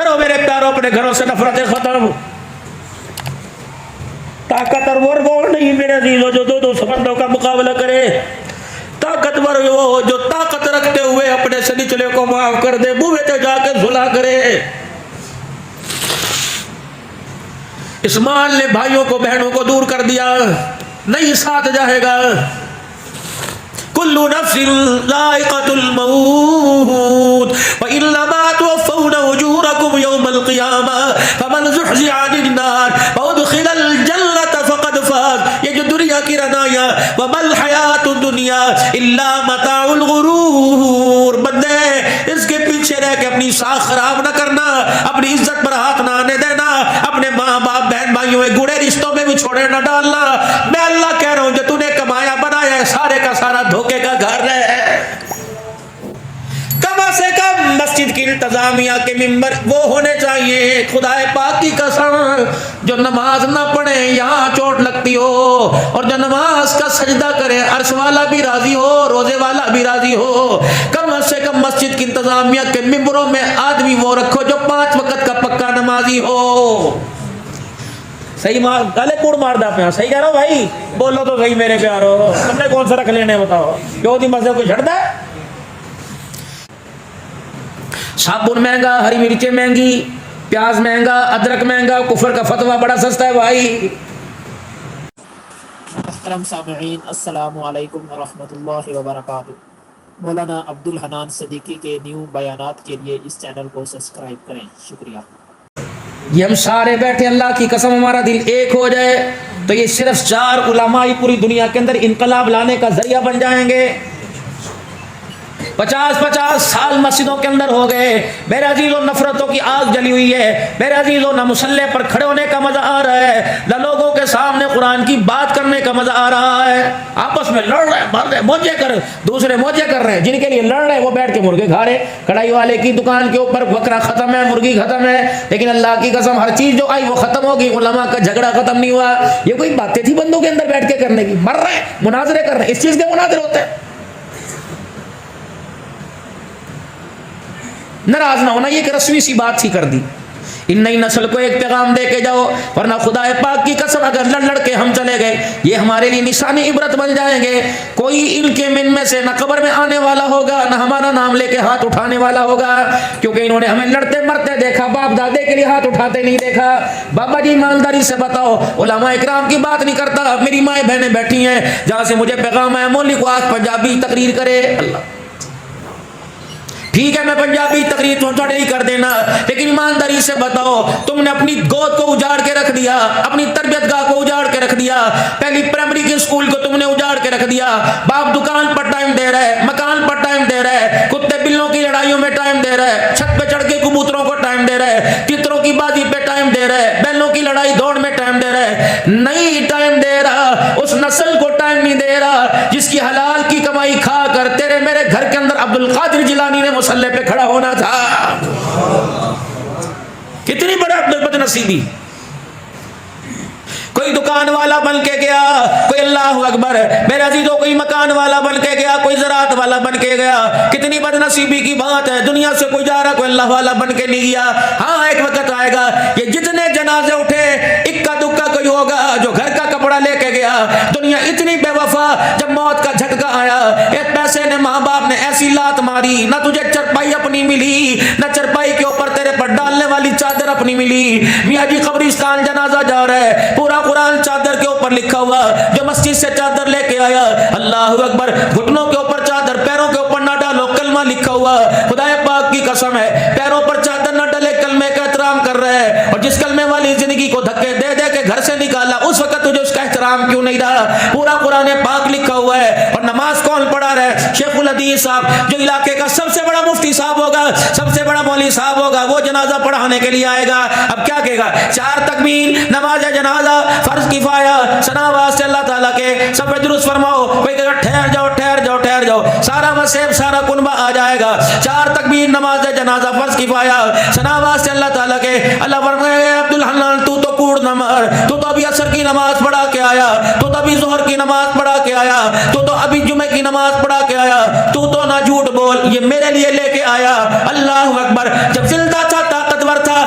करो मेरे प्यारों, अपने घरों से नफरतें खत्म। ताकतवर वो नहीं मेरे अजीजों जो दो समंदरों का मुकाबला करे। ताकतवर वो जो ताकत रखते हुए अपने से निचले को माफ कर दे, मुंह में जाकर सुलह करे। इस माल ने भाइयों को बहनों को दूर कर दिया, नहीं साथ जाएगा। कुल्लु नफ्सिन ज़ाइक़तुल मौत व इन्नमा तुवफ़्फ़ौना उजूरकुम यौमल क़ियामह फमन ज़ुहज़िहा अनिन नार व उदख़िलल जन्नत फ़क़द फ़ाज़। ये जो दुनिया की रनाया, वमल हयातुद दुनिया इल्ला मताउल गुरूर। बंदे, इसके पीछे रह के अपनी साख खराब न करना, अपनी इज्जत पर हाथ ना आने देना, अपने माँ बाप बहन भाइयों में गुड़े रिश्तों में भी छोड़े न डालना। मैं अल्लाह कह रहा हूं जो तूने कमाया बनाया है सारे का सारा धोखे का घर है। कम से कम मस्जिद की इंतजामिया के मिंबर वो होने चाहिए, खुदाए पाक की कसम, जो नमाज ना पढ़े यहाँ चोट लगती हो, और जो नमाज का सजदा करे अर्श वाला भी राजी हो, रोजे वाला भी राजी हो। कम से कम मस्जिद की इंतजामिया के मिंबरों में आदमी वो रखो जो 5 वक्त का पक्का नमाजी हो। सही मार गले कूड़ मार दा पे, सही कह रहा हूँ भाई, बोलो तो सही मेरे प्यारो, तुमने कौन सा रख लेने बताओ, क्यों दी मस्जिद को छड़ दे। साबुन महंगा, हरी मिर्चें महंगी, प्याज महंगा, अदरक महंगा, कुफर का फतवा बड़ा सस्ता है भाई। मोहतरम सामईन, अस्सलामु अलैकुम व रहमतुल्लाहि व बरकातुहू। मौलाना अब्दुल हनान सिद्दीकी के न्यू बयानात के लिए इस चैनल को सब्सक्राइब करें, शुक्रिया। ये हम सारे बैठे, अल्लाह की कसम हमारा दिल एक हो जाए तो ये सिर्फ 4 उलमा ही पूरी दुनिया के अंदर इनकलाब लाने का जरिया बन जाएंगे। 50-50 साल मस्जिदों के अंदर हो गए मेरे अजीजों, नफरतों की आग जली हुई है मेरे अजीजों। न मुसल्ले पर खड़े होने का मजा आ रहा है, न लोगों के सामने कुरान की बात करने का मजा आ रहा है। आपस में लड़ रहे, मर रहे, मौजे कर, दूसरे मौजे कर रहे हैं। जिनके लिए लड़ रहे वो बैठ के मुर्गे खा रहे। कढ़ाई वाले की दुकान के ऊपर बकरा खत्म है, मुर्गी खत्म है, लेकिन अल्लाह की कसम हर चीज जो आई वो खत्म होगी, उलमा का झगड़ा खत्म नहीं हुआ। ये कोई बातें थी बंदों के अंदर बैठ के करने की? मर रहे, मुनाजरे कर रहे, इस चीज के मुनाजरे होते हैं। नाराज ना होना, ये एक रस्मी सी बात सी कर दी। इन नई नस्ल को एक पैगाम दे के जाओ, वरना खुदा पाक की कसम अगर लड़ लड़ के हम चले गए ये हमारे लिए निशानी इबरत बन जाएंगे। कोई इनके मिन में से न कब्र में आने वाला होगा, न हमारा नाम लेके हाथ उठाने वाला होगा, क्योंकि इन्होंने हमें लड़ते मरते देखा, बाप दादे के लिए हाथ उठाते नहीं देखा। बाबा जी ईमानदारी से बताओ, उलमा इकराम की बात नहीं करता, मेरी माए बहनें बैठी हैं जहां से मुझे पैगाम है, मौली को आज पंजाबी तकरीर करे। अल्लाह ठीक है, मैं पंजाबी तकरीर तो नहीं कर देना, लेकिन ईमानदारी से बताओ, तुमने अपनी गोद को उजाड़ के रख दिया, अपनी तरबियत गाह को उजाड़ के रख दिया, पहली प्राइमरी के स्कूल को तुमने उजाड़ के रख दिया। बाप दुकान पर टाइम दे रहा है, मकान पर टाइम दे रहा है, कुत्ते बिल्लों की लड़ाइयों में टाइम दे रहा है, छत पे चढ़ के कबूतरों को टाइम दे रहा है, तितरों की बाजी पे टाइम दे रहा है, बैलों की लड़ाई दौड़ में टाइम दे रहा है, नहीं टाइम दे रहा। उस नस्ल को टाइम नहीं दे रहा जिसकी हलाल की कमाई खा कर तेरे मेरे घर के अंदर अब्दुल कादिर जिलानी ने मुसल्ले पे खड़ा होना था। कितनी बड़ा बदनसीबी। कोई दुकान वाला बन के गया, कोई अल्लाह अकबर मेरे अजीजों, कोई मकान वाला बन के गया, कोई ज़राअत वाला बन के गया। कितनी बदनसीबी की बात है, दुनिया से कोई जा रहा, कोई अल्लाह वाला बन के नहीं गया। हाँ, एक वक्त आएगा ये जितने जनाजे उठे इक्का दुक्का कोई होगा जो घर का कपड़ा लेके गया। दुनिया इतनी बेवफा, जब मौत का झटका आया, एक पैसे ने माँ बाप ने ऐसी लात मारी, ना तुझे चरपाई अपनी मिली, ना चरपाई के ऊपर तेरे पर डालने वाली चादर अपनी मिली। मियाँ जी कब्रिस्तान जनाजा जा रहा है, पूरा कुरान चादर के ऊपर लिखा हुआ, जो मस्जिद से चादर लेके आया, अल्लाह अकबर, घुटनों के ऊपर चादर, पैरों के ऊपर ना डालो, कलमा लिखा हुआ। खुदा पाक की कसम है, पैरों पर चादर ना डाले, कलमे का एहतराम कर रहा है। और जिस कलमे वाली जिंदगी को धक्के दे दे के घर से निकाला, उस वक्त तुझे उसका एहतराम क्यों नहीं रहा? पूरा कुरान पाक लिखा हुआ है। और नमाज कौन पढ़ा रहा है? शेखुल हदीस साहब, जो इलाके का सबसे बड़ा मुफ्ती साहब होगा, सबसे बड़ा मौलवी साहब होगा, वो जनाजा पढ़ाने के लिए आएगा। अब क्या कहेगा? 4 तकबीर, नमाज जनाजा, फर्ज किफाया, सनावास से अल्लाह ताला के सब पे दुरूद फरमाओ। कोई कहेगा ठहर जाओ ठहर जाओ ठहर जाओ, सारा वसेब सारा कुनबा आ जाएगा। 4 तकबीर, नमाज जनाजा, फर्ज किफाया, सनावास से अल्लाह ताला के। अल्लाह फरमाए अब्दुल हन्नान, तू तो कूड़ न मार, तू तो अभी असर की नमाज पढ़ा के आया, तू तो अभी जोहर की नमाज पढ़ा के आया, तू तो अभी जुमे की नमाज पढ़ा के आया, तू तो ना झूठ बोल, ये मेरे लिए लेके आया। अल्लाह अकबर। जब जिंदा था, ताकतवर था,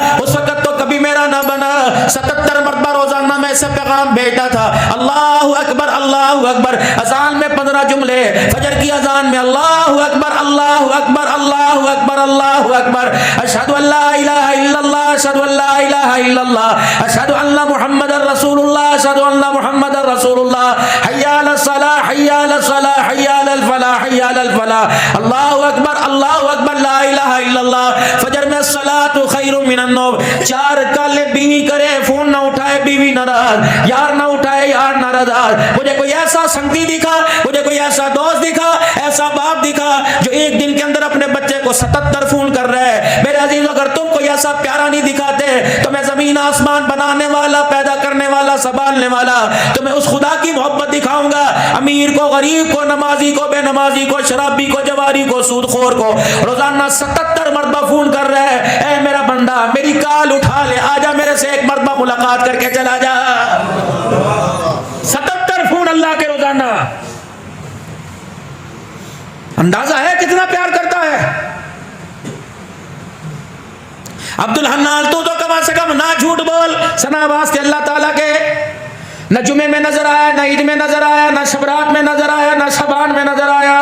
अल्लाहु अकबर। अजान में 15 जुमले, फजर की अजान में अल्लाहु अकबर अल्लाहु अकबर अल्लाहु अकबर अल्लाहु अकबर, अशहदु अल्ला इलाहा इल्लल्लाह अशहदु अल्ला इलाहा इल्लल्लाह अशहदु अन्न मुहम्मदर रसूलुल्लाह अशहदु अन्न मुहम्मदर रसूलुल्लाह, हय्या अलस सलाह हय्या अलस सलाह हय्या अलल फलाह हय्या अलल फलाह, अल्लाहु अकबर ला इलाहा इल्लल्लाह। फजर में सलातु खैरुम मिनन नौम। 4 काले बीवी करे, फोन ना उठाए बीवी नाराज, यार ना उठाए यार नाराज। मुझे कोई ऐसा संगी दिखा, मुझे कोई ऐसा दोस्त दिखा, ऐसा बाप दिखा जो एक दिन के अंदर अपने बच्चे को 77 फोन कर रहे हैं। मेरे अजीज, अगर तुम कोई ऐसा प्यारा नहीं दिखाते तो मैं जमीन आसमान बनाने वाला, पैदा करने वाला, संभालने वाला, तो मैं उस खुदा की मोहब्बत दिखाऊंगा। अमीर को, गरीब को, नमाजी को, बेनमाजी को, शराबी को, जवारी को, सूदखोर को रोजाना 77 मरतबा फोन कर रहे हैं, ए मेरा बंदा मेरी कॉल उठा ले, आजा मेरे से एक मरतबा मुलाकात करके चला जा। 77 फोन अल्लाह के रोजाना। अंदाजा है कितना प्यार करता है। अब्दुल हन्नान, तू तो कम से कम ना झूठ बोल, सना वास्ते अल्लाह ताला के। न जुमे में नजर आया, न ईद में नजर आया, न शबरात में नजर आया, न शबान में नजर आया,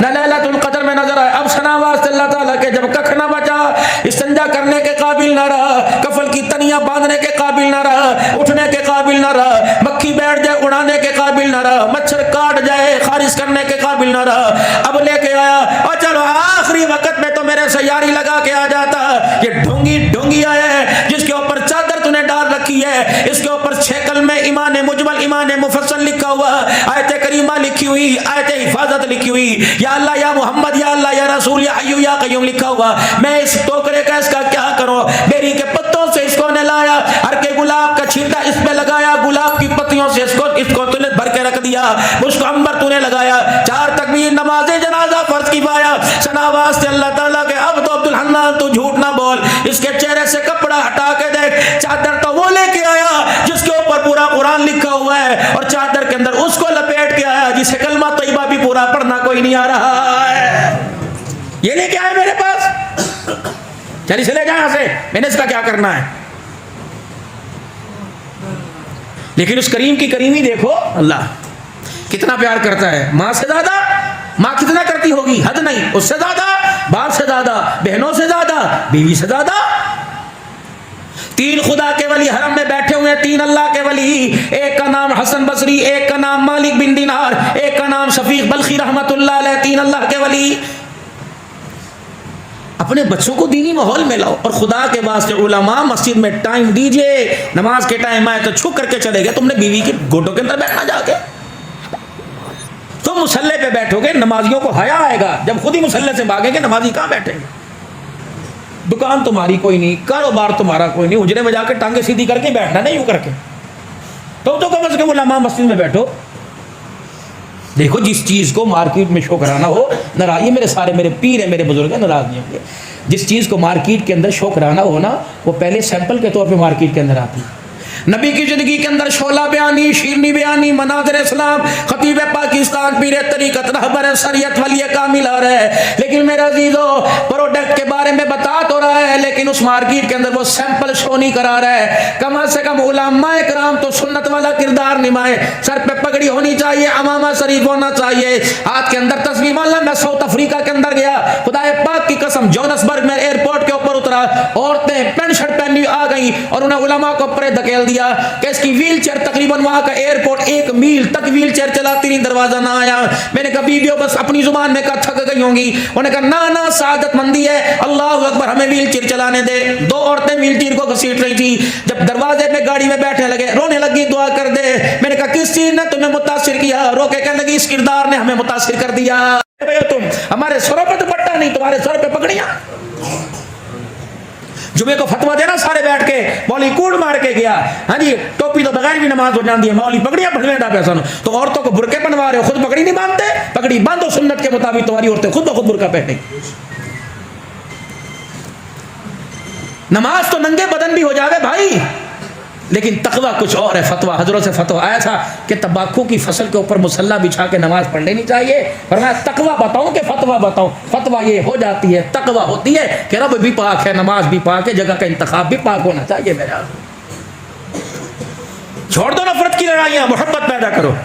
न लैलतुल कद्र में नजर आया। अब सना वास्ते अल्लाह ताला के, जब कख ना बचा, इस्तिंजा करने के काबिल ना रहा, कफल की तनिया बांधने के काबिल ना रहा, उठने के काबिल ना रहा, मक्खी बैठ जाए उड़ाने के काबिल ना रहा, मच्छर काट जाए खारिज करने के काबिल ना रहा, अब लेके आया और चलो आखिरी वक्त में तो मेरे से यारी लगा के आ जाता। ये ढोंगी ढोंगी आया है जिसके ऊपर चादर तूने डाल रखी है, इसके ऊपर 6 कलमे ईमान मुजमल, ईमान मुफस्सल लिखा हुआ, आयत करीमा लिखी हुई, आयत हिफाजत लिखी हुई, या अल्लाह या मोहम्मद या अल्लाह या रसूल या हय्यू या कय्यूम लिखा हुआ। मैं इस टोकरे का इसका क्या करूं? बेरी के पत्तों से इसको ने लाया, हर के गुलाब का छींटा इस पे लगाया, गुलाब की पत्तियों से इसको तूने भर के रख दिया, उसको अंबर तूने लगाया, 4 तकबीर नमाज़े जनाजा फर्ज की पाया। सना वास्ते अल्लाह ताला के, अब तो अब्दुल हन्नान तू झूठ ना बोल, इसके चेहरे से कपड़ा हटा के देख, चादर तो वो लेके आया जिसके ऊपर पूरा कुरान लिखा हुआ है, और चादर के अंदर उसको लपेट के आया जिसे कलमा तैयबा भी पूरा पढ़ना कोई नहीं आ रहा है। ये लेके आया मेरे पास, चलिए चले जाए यहां से, मैंने इसका क्या करना है। लेकिन उस करीम की करीमी देखो, अल्लाह कितना प्यार करता है। माँ से ज्यादा, माँ कितना करती होगी, हद नहीं, उससे ज्यादा, बाप से ज्यादा, बहनों से ज्यादा, बीवी से ज्यादा। 3 खुदा के वली हरम में बैठे हुए हैं, 3 अल्लाह के वली, एक का नाम हसन बसरी, एक का नाम मालिक बिन दिनार, एक का नाम शफीक बल्खी रहमतुल्लाह अलैह, 3 अल्लाह के वली। अपने बच्चों को दीनी माहौल में लाओ, और खुदा के वास्ते उलमा मस्जिद में टाइम दीजिए, नमाज के टाइम आए तो छुप करके चले गए, तुमने बीवी के गोटों के अंदर बैठना जाके, तुम मुसल्ले पे बैठोगे, नमाजियों को हया आएगा, जब खुद ही मुसल्ले से भागेंगे नमाजी कहाँ बैठेंगे। दुकान तुम्हारी कोई नहीं, कारोबार तुम्हारा कोई नहीं, उजरे में जाके टांगे सीधी करके बैठना नहीं, यूं करके, तो कम से कम उलमा मस्जिद में बैठो। देखो, जिस चीज़ को मार्केट में शो कराना हो, नाराज, ये मेरे पीर है, मेरे बुजुर्ग है, नाराज नहीं होंगे। जिस चीज़ को मार्केट के अंदर शो कराना हो ना, वो पहले सैंपल के तौर पे मार्केट के अंदर आती है। नबी की जिंदगी के अंदर शोला बयानी, शीरनी बयानी, मनाज़िर इस्लाम, खतीब पाकिस्तान, पीर तरीक़त, रहबर शरीयत, वली कामिल आ रहा है। लेकिन मेरे अजीजों, प्रोडक्ट के बारे में बता तो रहा है, लेकिन उस मार्केट के अंदर वो सैंपल शो नहीं करा रहा है। कम से कम उलमाए किराम तो सुन्नत वाला किरदार निभाए, सर पे पगड़ी होनी चाहिए, अमामा शरीफ होना चाहिए, हाथ के अंदर तस्बीह। माला मैं साउथ अफ्रीका के अंदर गया, खुदाए पाक की कसम, जोहान्सबर्ग में एयरपोर्ट के ऊपर उतरा, औरतें पैंट शर्ट पहनी आ गई और उन्हें उलमा को ऊपर धकेल दिया कि इसकी व्हील चेयर, तकरीबन वहां का एयरपोर्ट 1 मील तक व्हील चेयर चलाती नहीं, दरवाजा ना आया। मैंने कहा बीबियों बस अपनी जुबान में कहा थक गई होंगी, उन्होंने कहा ना ना सादतमंदी है, अल्लाह अकबर, हमें व्हील चेयर चलाने दे। 2 औरतें व्हील चेयर को घसीट रही थी, जब दरवाजे पे गाड़ी में बैठने लगे, रोने लगी, दुआ कर दे। मैंने कहा किस चीज ने तुम्हें मुतासिर किया? रोके कहने लगी इस किरदार ने हमें मुतासिर कर दिया। तुम हमारे सरों पे दुपट्टा नहीं, तुम्हारे सर पे पगड़ियां। जुमे को फतवा देना सारे बैठ के, मौली कूड़ मार के गया, हाँ जी, टोपी तो बगैर भी नमाज हो जाती है, मौली पगड़ियां बढ़ने डा पैसा। तो औरतों को बुरके बनवा रहे हो, खुद पगड़ी नहीं बांधते, पगड़ी बांधो सुन्नत के मुताबिक, तुम्हारी औरतें खुद ब खुद बुरका पहने। नमाज तो नंगे बदन भी हो जावे भाई, लेकिन तकवा कुछ और है। फतवा, हजरत से फतवा आया था कि तंबाकू की फसल के ऊपर मुसल्ला बिछा के नमाज पढ़ लेनी चाहिए, पर मैं तकवा बताऊं कि फतवा बताऊं? फतवा ये हो जाती है, तकवा होती है कि रब भी पाक है, नमाज भी पाक है, जगह का इंतखाब भी पाक होना चाहिए। मेरा छोड़ दो नफरत की लड़ाइयां, मोहब्बत पैदा करो।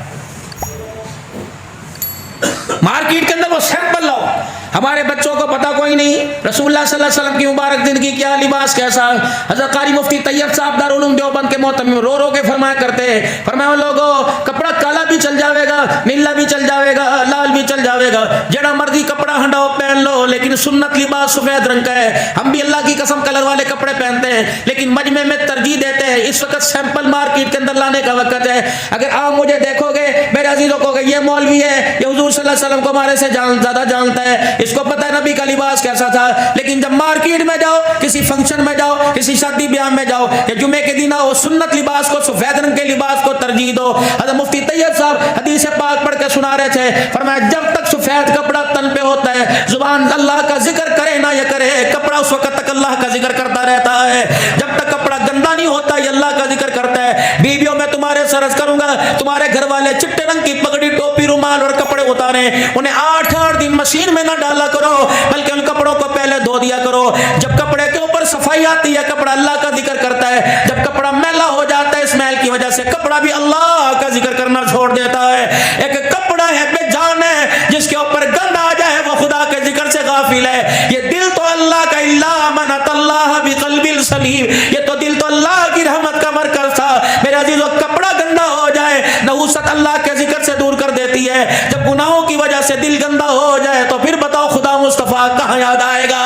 मार्केट के अंदर वो सैंपल लाओ। हमारे बच्चों को पता कोई नहीं रसूलुल्लाह सल्लल्लाहु अलैहि वसल्लम की मुबारक जिंदगी क्या, लिबास कैसा। हज़रत कारी मुफ्ती तैयब साहब दारुल उलूम देवबंद के मोहतमिम रो रो के फरमाया करते हैं, फरमाया लोगों कपड़ा काला भी चल जाएगा, नीला भी चल जाएगा, लाल भी चल जाएगा, जड़ा मर्जी कपड़ा हटाओ पहन लो, लेकिन सुन्नत लिबास सफेद रंग का है। हम भी अल्लाह की कसम कलर वाले कपड़े पहनते हैं, लेकिन मजमे में तरजीह देते हैं। इस वक्त सैंपल मार्केट के अंदर लाने का वक्त है। अगर आप मुझे देखोगे मेरे अजीजों को, ये मौलवी है, ये हुजूर सल्लल्लाहु अलैहि वसल्लम को हमारे से ज्यादा जानता है, इसको पता है नबी का लिबास कैसा था। लेकिन जब मार्केट में जाओ, किसी फंक्शन में जाओ, किसी शादी ब्याह में जाओ, या जुमे के दिन आओ, सुन्नत लिबास को, सफेद रंग के लिबास को तरजीह दो। हज़रत मुफ्ती तैयब साहब हदीस पाक पढ़ के सुना रहे थे, फरमाया जब तक सफेद कपड़ा तन पे होता है, जुबान अल्लाह का जिक्र करे ना ये करे, कपड़ा उस वक्त तक अल्लाह का जिक्र करता रहता है। जब तक कपड़ा गंदा नहीं होता, ये अल्लाह का जिक्र करता है। बीवियों में तुम्हारे सरस करूंगा, तुम्हारे घर वाले चिट्टे रंग की पगड़ी, टोपी, रुमाल और कपड़े उतारे, उन्हें 8-8 दिन मशीन में ना डाला करो, बल्कि उन कपड़ों को पहले धो दिया करो। जब कपड़े के ऊपर सफाई आती है, कपड़ा अल्लाह का जिक्र करता है। जब कपड़ा मैला हो जाता है, स्मेल की वजह से कपड़ा भी अल्लाह का जिक्र करना छोड़ देता है। एक कपड़ा है बेजान है, जिसके ऊपर गंद आ जाए वो खुदा के जिक्र से गाफिल है। ये दिल तो अल्लाह का, इल्ला मन अल्लाह बिक़ल्बिल सलीम, ये तो दिल तो अल्लाह की रहमत का मरकज था। मेरे अजीजों कपड़ा गंदा हो जाए, नहुसत अल्लाह के जिक्र से दूर कर देती है। जब गुनाहों की वजह से दिल गंदा हो जाए, तो फिर बताओ खुदा मुस्तफा कहां याद आएगा।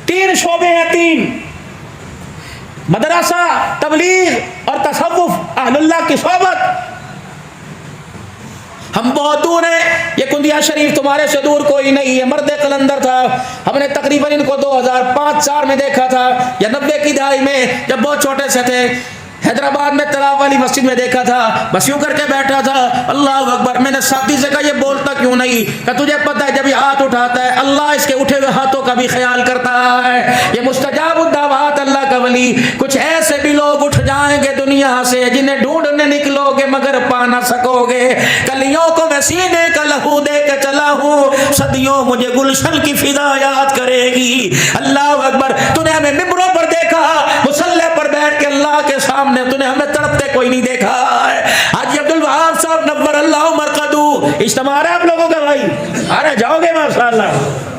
3 शोबे हैं, 3 मदरसा, तबलीग और तसव्वुफ, अहलुल्लाह की सोहबत। हम बहुत दूर हैं, ये कुंदिया शरीफ तुम्हारे से दूर कोई नहीं है। मर्द कलंदर था, हमने तकरीबन इनको 2005-4 में देखा था, या 90 की दहाई में, जब बहुत छोटे से थे। हैदराबाद में तलाब वाली मस्जिद में देखा था, बस यूं करके बैठा था, अल्लाह अकबर। मैंने साथी से कहा ये बोलता क्यों नहीं? कहा तुझे पता है जब ये हाथ उठाता है, अल्लाह इसके उठे हुए हाथों का भी ख्याल करता है। ये मुस्तजाबुद्दावात अल्लाह का वली। कुछ ऐसे भी लोग उठ जाएंगे दुनिया से, जिन्हें ढूंढने निकलोगे मगर पा ना सकोगे। कलियों को मैं सीने का लहू दे के चला हूँ, सदियों मुझे गुलशन की फिजा याद करेगी। अल्लाह अकबर। तूने हमें मिंबरों पर देखा, मुसल्ले पर बैठ के अल्लाह के सामने, तूने हमें तड़पते कोई नहीं देखा है। हाजी अब्दुल वहाब साहब नव्वर अल्लाह मरकदू, इज्तिमा है आप लोगों का भाई, अरे जाओगे माशाअल्लाह।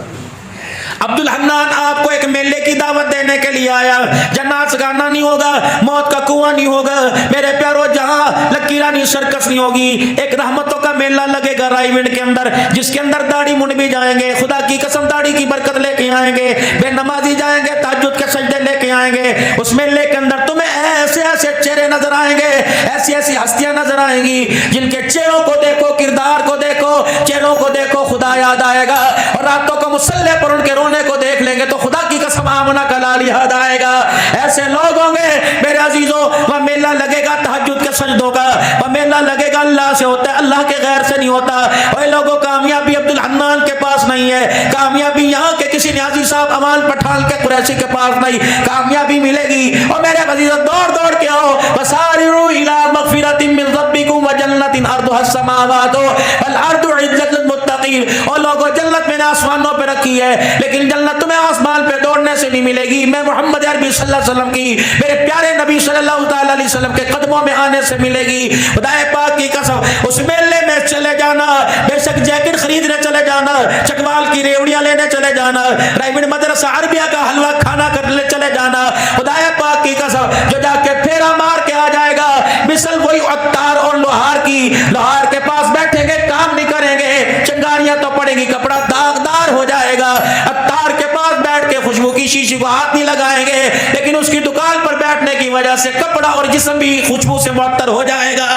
अब्दुल हन्नान आपको एक मेले की दावत देने के लिए आया। जन्नत गाना नहीं होगा, मौत का कुआं नहीं होगा, मेरे प्यारो जहां लकीरानी सर्कस नहीं होगी। एक रहमतों का मेला लगेगा रायविंड के अंदर, जिसके अंदर दाढ़ी मुंड भी जाएंगे, खुदा की कसम दाढ़ी की बरकत लेके आएंगे, बेनमाजी जाएंगे, तहज्जुद के सजदे लेके आएंगे। उस मेले के अंदर तुम्हें ऐसे ऐसे चेहरे नजर आएंगे, ऐसी ऐसी हस्तियां नजर आएंगी, जिनके चेहरों को देखो, किरदार को देखो, चेहरों को देखो, खुदा याद आएगा। और रातों को मुसल्ले पर उनके रोने को देख लेंगे तो खुदा की कसम आमना का लाल याद आएगा। ऐसे लोग होंगे मेरे अजीजों, वह मेला लगेगा तहज्जुद के सजदों का, वह मेला लगेगा अल्लाह से होता है, अल्लाह के गैर से नहीं होता। वही लोगों कामयाबी अब्दुल हन्नान के पास नहीं है, कामयाबी यहाँ के किसी न्याजी साहब अमान पठान के कुरैशी के पास नहीं, कामयाबी मिलेगी। और मेरे अजीजों दौड़ दौड़ के आओ, वसारिउ इला मगफिरतिन मिन रब्बिकुम व जन्नतिन अर्दुहस समावातु वल अर्दु इज्जतुल मुत्तकीन। और लोगों जन्नत मैंने आसमानों पे रखी है, लेकिन जन्नत तुम्हें आसमान पे दौड़ने से नहीं मिलेगी, मैं मोहम्मद अरबी सल्लल्लाहु अलैहि वसल्लम की, मेरे प्यारे नबी सल्लल्लाहु अलैहि वसल्लम के कदमों में आने से मिलेगी। खुदाए पाक की कसम उस मेले में चले जाना, बेशक जैकेट खरीदने चले जाना, चकवाल की रेवड़ियां लेने चले जाना, रायविंड मदरसा अरबिया का हलवा खाना करने चले जाना। खुदाए पाक की कसम जो जाके फेरा मार के आ जाएगा, मिसल वही अत्तार और लोहार की, लोहार के पास बैठेंगे, काम नहीं करेंगे, चिंगारियां तो पड़ेगी, कपड़ा दागदार हो जाएगा। अत्तार के पास बैठ के खुशबू की शीशी को हाथ नहीं लगाएंगे, लेकिन उसकी दुकान पर बैठने की वजह से कपड़ा और जिस्म भी खुशबू से मुअत्तर हो जाएगा।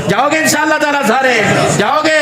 जाओगे इंशाअल्लाह ताला, सारे जाओगे।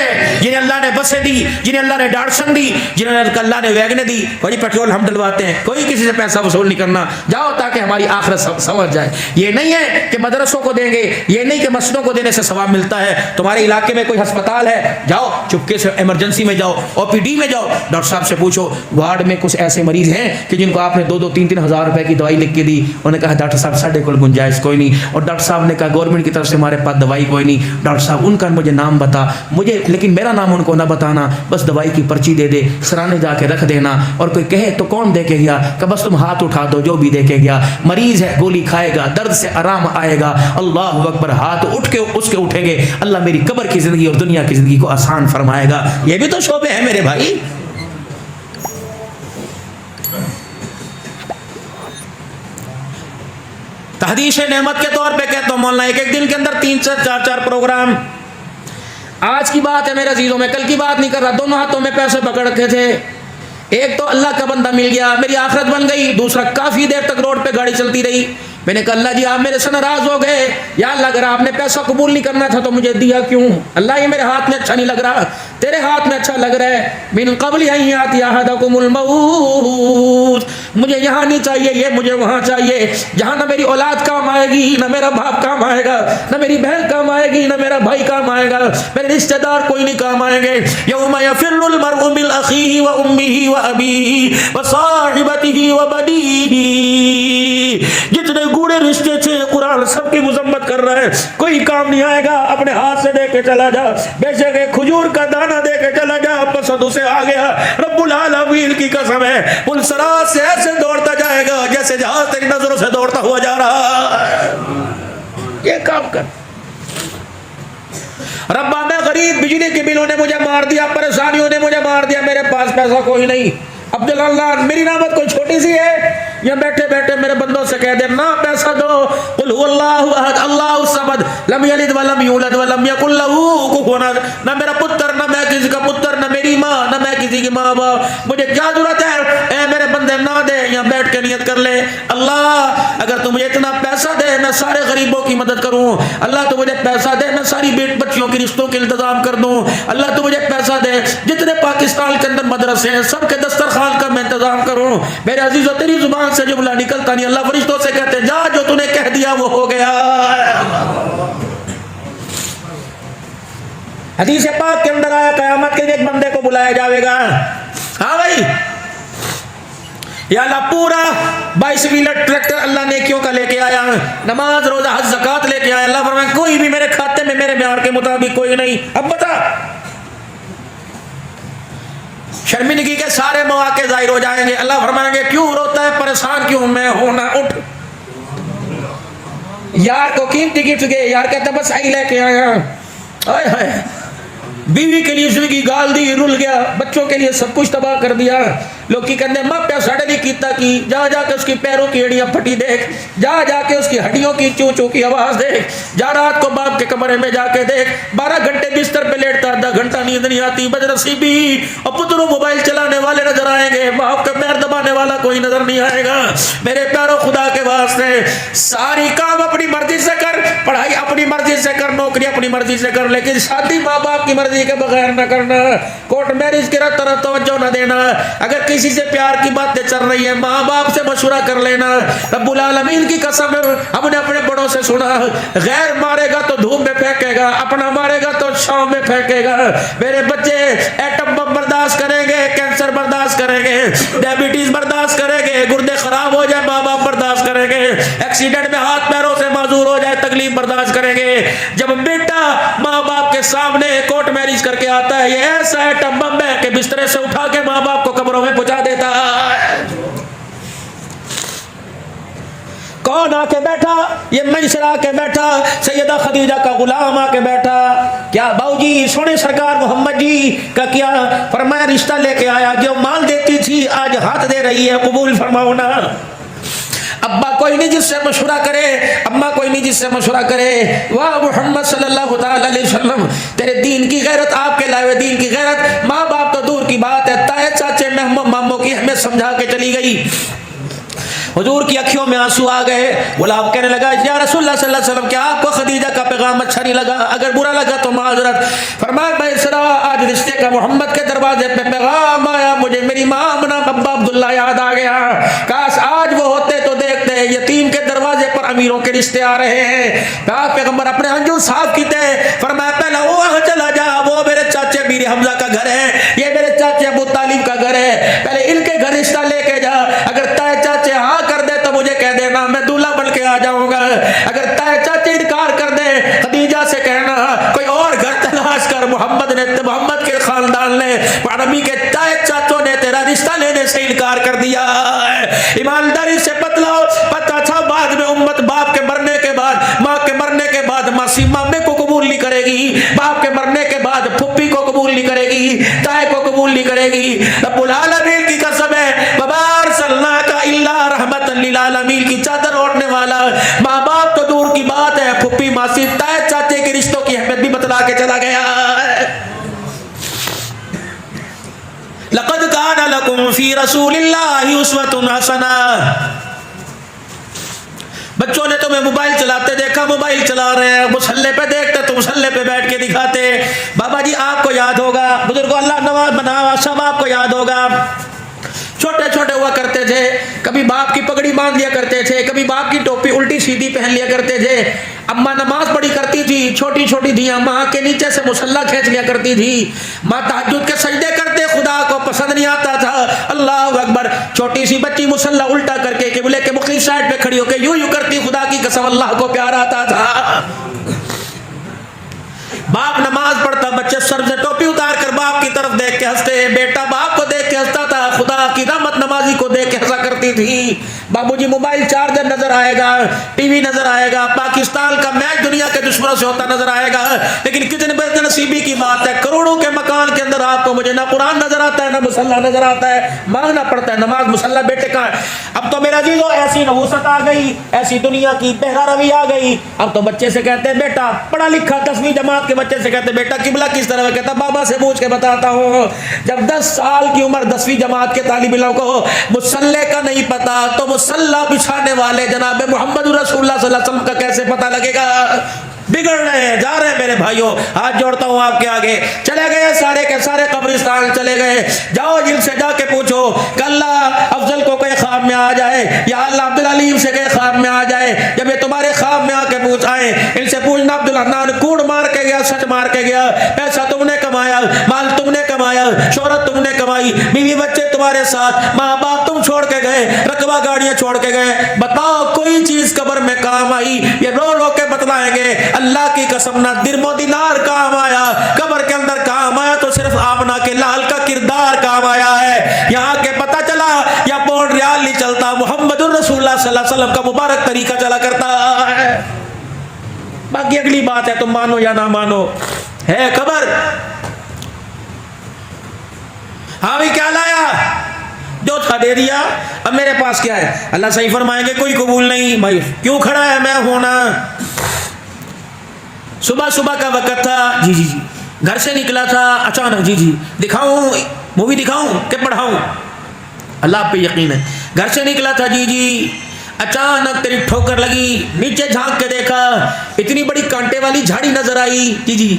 जिन्हें अल्लाह ने बसें दी, जिन्हें अल्लाह ने डार्सन दी, जिन्हें अल्लाह ने वैगने दी, वही पेट्रोल हम डलवाते हैं, कोई किसी से पैसा वसूल नहीं करना। जाओ ताकि हमारी आखिरत समझ जाए। ये नहीं है कि मदरसों को देंगे, ये नहीं कि मस्जिदों को देने से सवाब मिलता है। तुम्हारे इलाके में कोई अस्पताल है, जाओ चुपके से इमरजेंसी में जाओ, ओपीडी में जाओ, डॉक्टर साहब से पूछो वार्ड में कुछ ऐसे मरीज हैं कि जिनको आप पाक ने 2-3 हज़ार रुपए की दवाई लिख के दी। उन्होंने कहा डॉक्टर साहब साढ़े को गुंजाइश कोई नहीं। और डॉक्टर साहब ने कहा गवर्नमेंट की तरफ से हमारे पास दवाई कोई नहीं। डॉक्टर साहब उनका मुझे नाम बता, मुझे लेकिन मेरा नाम उनको ना बताना, बस दवाई की पर्ची दे दे, सराने जाके रख देना। और कोई कहे तो कौन दे के गया? कि बस तुम हाथ उठा दो, जो भी दे के गया। मरीज है, गोली खाएगा, दर्द से आराम आएगा। अल्लाह अकबर, हाथ उठ के उसके उठेंगे, अल्लाह मेरी कब्र की जिंदगी और दुनिया की जिंदगी को आसान फरमाएगा। ये भी तो शोबे हैं मेरे भाई। तहदीश नेमत के तौर पे कहता हूँ मौलाना, एक दिन के अंदर 3 से 4 प्रोग्राम। आज की बात है मेरे अजीजों में, कल की बात नहीं कर रहा। दोनों हाथों में पैसे पकड़ रखे थे। एक तो अल्लाह का बंदा मिल गया, मेरी आखिरत बन गई। दूसरा काफी देर तक रोड पे गाड़ी चलती रही। मैंने कहा अल्लाह जी आप मेरे से नाराज हो गए, या अल्लाह अगर आपने पैसा कबूल नहीं करना था तो मुझे दिया क्यों? अल्लाह ये मेरे हाथ में अच्छा नहीं लग रहा, तेरे हाथ में अच्छा लग रहा है। मिन क़ब्ल अन यातिया अहदकुमुल मौत, मुझे यहाँ नहीं चाहिए, ये मुझे वहाँ चाहिए, जहाँ ना मेरी औलाद काम आएगी, ना मेरा बाप काम आएगा, ना मेरी बहन काम आएगी, ना मेरा भाई काम आएगा, मेरे रिश्तेदार कोई नहीं काम आएंगे। यौम यफ़िर्रुल मर्उ मिन अख़ीहि व उम्मिहि व अबीहि व साहिबतिहि व बनीहि। जितने गूढ़े रिश्ते थे कुरान सबकी मुजम्मत कर रहा है। कोई काम नहीं आएगा, अपने हाथ से दे के चला जा, बेशक एक खजूर का दाना दे के चला जा, पसंद उसे आ गया। रब्बुल आलमीन की कसम है, पुलसराज से ऐसे दौड़ता जाएगा जैसे जहाज तेरी नजरों से दौड़ता हुआ जा रहा है। ये काम कर। रब्बा मैं गरीब, बिजली के बिलों ने मुझे मार दिया, परेशानियों ने मुझे मार दिया, मेरे पास पैसा कोई नहीं। अब्दुल अल्लाह मेरी नामत कोई छोटी सी है, या बैठे बैठे मेरे बंदों से कह दे ना पैसा दो। कुल हुवल्लाहु अहद अल्लाहु समद लम यलिद वलम यूलद वलम यकुल लहू कुफुवन अहद। ना मेरा पुत्र, ना मैं किसी का पुत्र, ना मेरी माँ, ना मैं किसी की माँ बाप, मुझे क्या जरूरत है? ए मेरे बंदे ना दे, यहाँ बैठ के नियत कर ले, अल्लाह अगर तू मुझे इतना पैसा दे मैं सारे गरीबों की मदद करूँ। अल्लाह तू मुझे पैसा दे मैं सारी बच्चियों के रिश्तों के इंतजाम कर दूँ। अल्लाह तू मुझे पैसा दे जितने पाकिस्तान के अंदर मदरसे हैं सबके दस्तरखान का मैं इंतजाम करूँ। मेरे अजीजों तेरी जुबान से जुमला निकलता नहीं, अल्लाह फरिश्तों से कहते जा जो तूने कह दिया वो हो गया। हदीस पाक के अंदर आया कयामत के एक बंदे को बुलाया जाएगा। हाँ भाई, या अल्लाह पूरा 22 व्हीलर ट्रैक्टर अल्लाह नेकियों का लेके आया, नमाज रोजा हज ज़कात लेके आया। अल्लाह फरमाए कोई भी मेरे खाते में मेरे म्यार के मुताबिक कोई नहीं। अब बता, शर्मिंदगी के सारे मौके जाहिर हो जाएंगे। अल्लाह फरमाएंगे क्यों रोता है, परेशान क्यों? मैं हूं ना, उठ। यार को कीमती गिफ्ट गए, यार कहता बस आई लेके आया। हाय हाय, बीवी के लिए जिंदगी गाल दी, रुल गया, बच्चों के लिए सब कुछ तबाह कर दिया। लोग की कहते माँ प्या साढ़े नहीं कीता की, जा जाके उसकी पैरों की हड्डियां फटी देख, जा जाके उसकी हड्डियों की चू चू की आवाज देख, जा रात को बाप के कमरे में जाके देख, 12 घंटे बिस्तर पे लेटता, आधा घंटा नींद नहीं आती, बदनसीबी। और पुत्रों मोबाइल चलाने वाले नजर आएंगे, बाप का पैर दबाने वाला कोई नजर नहीं आएगा। मेरे प्यारों खुदा के वास्ते सारी काम अपनी मर्जी से कर, पढ़ाई अपनी मर्जी से कर, नौकरी अपनी मर्जी से कर, लेकिन शादी माँ बाप की मर्जी के बगैर न करना, कोर्ट मैरिज की तरफ तवज्जो न देना। अगर किसी से प्यार की बातें चल रही है माँ बाप से मशवरा कर लेना। रब्बुल आलमीन की कसम हमने अपने बड़ों से सुना, गैर मारेगा तो धूप में फेंकेगा, अपना मारेगा तो छांव में फेंकेगा। मेरे बच्चे एटम बम बर्दाश्त करेंगे, कैंसर बर्दाश्त करेंगे, डायबिटीज बर्दाश्त करेंगे, गुर्दे खराब हो जाए माँ बाप बर्दाश्त करेंगे, एक्सीडेंट में हाथ पैरों से माजूर हो जाए तकलीफ बर्दाश्त करेंगे। जब बेटा माँ बाप के सामने कोर्ट मैरिज करके आता है, ये ऐसा एटम बम है कि बिस्तरे से उठा के माँ बाप को कब्रों में पहुंचा देता है। कौन आके बैठा? ये मंशर आके बैठा, सैयदा खदीजा का गुलाम आके बैठा। क्या बाऊजी सोने सरकार मोहम्मद जी का क्या फरमाया, रिश्ता लेके आया, जो माल देती थी आज हाथ दे रही है, कबूल फरमाओ ना। अब्बा कोई नहीं जिससे मशवरा करे, अम्मा कोई नहीं जिससे मशवरा करे। वाह मोहम्मद सल्लल्लाहु ताला अलैहि वसल्लम, तेरे दीन की गैरत, आपके लाए दीन की गैरत। माँ बाप तो दूर की बात है, ताए चाचे मेहमों मामों की हमें समझा के चली गई। हुजूर की अखियों में आंसू आ गए। गुलाम कहने लगा या रसूलुल्लाह सल्लल्लाहु अलैहि वसल्लम, क्या आपको खदीजा का पैगाम अच्छा नहीं लगा? अगर बुरा लगा तो माजरत। फरमाया मैं सरा आज रिश्ते का मोहम्मद के दरवाजे पे पैगाम आया, मुझे मेरी माँ बनाम अब्बा अब्दुल्ला याद आ गया। काश आज वो होते तो देखते यतीम के दरवाजे पर अमीरों के रिश्ते आ रहे हैं। पैगंबर अपने अंजू साफ कीते, फरमाया पहला वो चला जा, वो वो मेरे चाचे मीर हमजा का घर है, ये मेरे चाचे अबू तालिब का घर है, पहले इनके घर रिश्ता लेके जा। अगर ताए चाचे हाँ कर दे तो मुझे कह देना, मैं दूल्हा बन के आ जाऊंगा। अगर ताए चाचे इनकार कर दे, खदीजा से कहना कोई और घर तलाश कर। मोहम्मद के खानदान ने, नबी के ताए चाचों ने तेरा रिश्ता लेने से इनकार कर दिया। ईमानदारी से बतलाओ, पता था बाद में उम्मत बाप के मरने के बाद, माँ के मरने के बाद मासी मामे को कबूल नहीं करेगी, बाप के मरने के बाद फुप्पी को कबूल नहीं करेगी, ताए को कबूल नहीं करेगी। रब्बुल आलमीन की कसम है, बबार सल्ला का इल्ला रहमतन लिल आलमीन की चादर ओढ़ने वाला। माँ बाप तो दूर की बात है, फुप्पी मासी ताए चाचे के रिश्तों की अहमियत भी बतला के चला गया। लक़द काना लकुम फी रसूलिल्लाहि उस्वतुन हसना। बच्चों ने तुम्हें मोबाइल चलाते देखा, मोबाइल चला रहे हैं, मुसल्ले पे देखते तो मुसल्ले पे बैठ के दिखाते। बाबा जी आपको याद होगा, बुजुर्गों अल्लाह नवाज बनावा, सब आपको याद होगा। छोटे छोटे हुआ करते थे, कभी बाप की पगड़ी बांध लिया करते थे, कभी बाप की टोपी उल्टी सीधी पहन लिया करते थे। अम्मा नमाज पढ़ी करती थी, छोटी छोटी धियां माँ के नीचे से मुसल्ला खींच लिया करती थी। माँ तहज्जुद के सजदे करते, खुदा को पसंद नहीं आता था। अल्लाह अकबर, छोटी सी बच्ची मुसल्ला उल्टा करके किबले के मुखलिफ साइड पे खड़ी होकर यूं यूं करती, खुदा की कसम अल्लाह को प्यार आता था। बाप नमाज पढ़ता, बच्चे सर से टोपी उतार कर बाप की तरफ देख के हंसते, बेटा बाप को देख के हंसता था, खुदा की रहमत नमाजी को देख के हंसा करती थी। बाबूजी मोबाइल चार्जर नजर आएगा, टीवी नजर आएगा, पाकिस्तान का मैच दुनिया के दुश्मनों से होता नजर आएगा, लेकिन कितने बदनसीबी की बात है, करोड़ों के मकान के अंदर आपको मुझे ना कुरान नजर आता है, ना मुसल्ला नजर आता है, मांगना पड़ता है नमाज मुसल्ला बेटे का। अब तो मेरा जीजो ऐसी नहूसत आ गई, ऐसी दुनिया की बहरा रवी आ गई। अब तो बच्चे से कहते हैं बेटा पढ़ा लिखा 10वीं जमात के बच्चे से कहते बेटा किबला किस तरफ है, कहता बाबा से पूछ के बताता हूँ। जब 10 साल की उम्र 10वीं जमात के तालिब इल्म को मुसल्ले का नहीं पता, तो मुसल्ला बिछाने वाले जनाब मोहम्मद रसूलुल्लाह सल्लल्लाहु अलैहि वसल्लम का कैसे पता लगेगा। बिगड़ रहे हैं, जा रहे हैं मेरे भाइयों, हाथ जोड़ता हूं आपके आगे। चले गए सारे के सारे कब्रिस्तान चले गए, जाओ जिनसे जाके पूछो कल्ला अफजल को कोई ख्वाब में आ जाए, या अल्लाह अब्दुल अलीम से कोई ख्वाब में आ जाए, जब ये तुम्हारे ख्वाब में आके पूछ आए, इनसे पूछना अब्दुल हन्नान कूड़ मार के गया, सच मार के गया, पैसा तुमने कमाया, माल तुमने कमाया, शोहरत तुमने कमाई, बीवी बच्चे तुम्हारे साथ, माँ बाप तुम छोड़ के गए, रकबा गाड़ियां छोड़ के गए, बताओ कोई चीज कब्र में काम आई? ये रो रो के बतलाएंगे, अल्लाह की कसम ना दिरमो दिनार काम आया, कब्र के अंदर काम आया तो सिर्फ आमना के लाल का किरदार काम आया है। यहाँ के पता चला या पौंड रियाल नहीं चलता, मोहम्मद रसूलुल्लाह सल्लल्लाहु अलैहि वसल्लम का मुबारक तरीका चला करता है। बाकी अगली बात है तुम मानो या ना मानो, है कब्र। हाँ भी क्या लाया, जो था दे दिया, अब मेरे पास क्या है? अल्लाह सही फरमाएंगे कोई कबूल नहीं। भाई क्यों खड़ा है, मैं होना। सुबह सुबह का वक्त था, जी जी जी, घर से निकला था अचानक, जी जी दिखाऊं मूवी दिखाऊं कि पढ़ाऊं, अल्लाह पे यकीन है। घर से निकला था, जी जी, अचानक तेरी ठोकर लगी, नीचे झांक के देखा, इतनी बड़ी कांटे वाली झाड़ी नजर आई, जी जी,